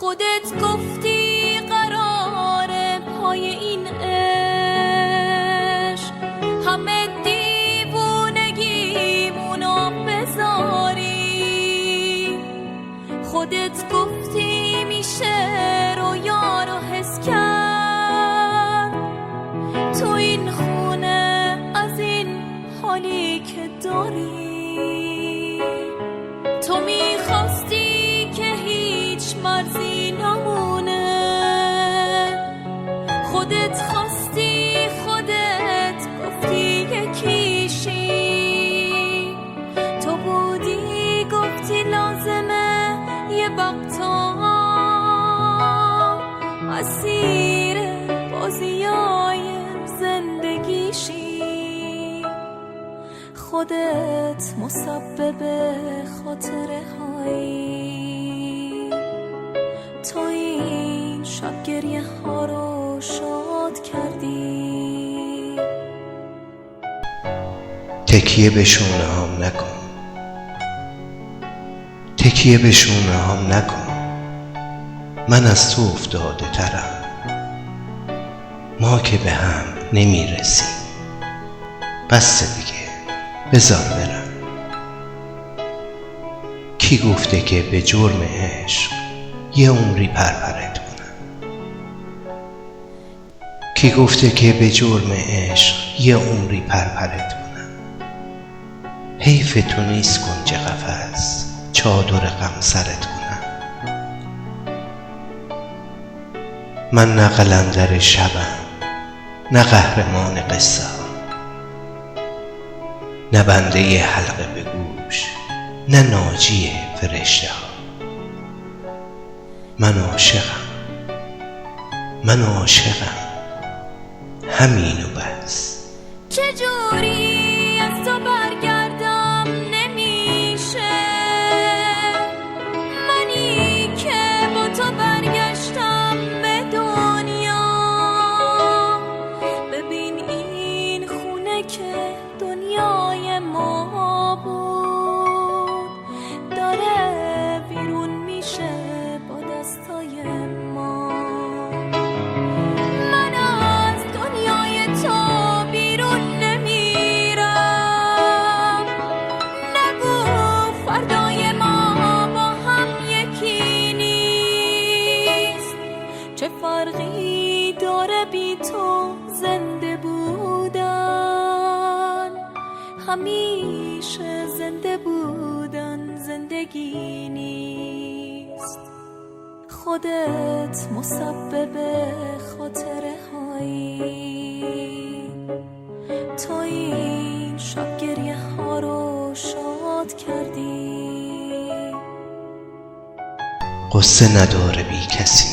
خودت گفتی قراره پای این عشق همه دیوونگیمونو بذاری. خودت گفتی میشه رویا رو حس کرد تو این خونه از این حالی که داری. تو میخواستی که هیچ مرزی نمونه، خودت خواستی، خودت گفتی یکیشی. تو بودی گفتی لازمه یه وقتا اسیر بازیای زندگیشی. خودت مسبب خاطره هایی، تو این شب گریه ها رو شاد کردی. تکیه به شونه هم نکن، تکیه به شونه هم نکن، من از تو افتاده ترم. ما که به هم نمیرسیم، بس دیگه بذار برم. کی گفته که به جرم عشق یه عمری پرپرت کنم؟ کی گفته که به جرم عشق یه عمری پرپرت کنم؟ حیف تو نیست کنج قفس چادر غم سرت کنم. من نه قلندر شبم، نه قهرمان قصه، نه بنده حلقه به گوش، نه ناجی فرشته ها. من عاشقم، همین و بس. چجوری از تو برگردم نمیشه، منی که با تو برگشتم به دنیا. ببین این خونه که دنیای ما بود داره بیرون میشه با دستای ما. من از دنیای تو بیرون نمیرم، نگو فردای ما با هم یکی نیست. چه فرقی داره بی تو زنده بودن، همیشه زنده بودن زندگی نیست. خودت مسبب خاطره هایی، تو این شب گریه ها رو شاد کردی. قصه نداره بی کسی،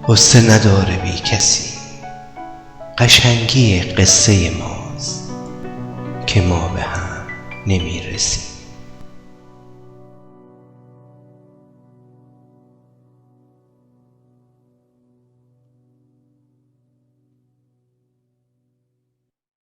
قصه نداره بی کسی. قشنگی قصه ماست که ما به هم نمیرسیم.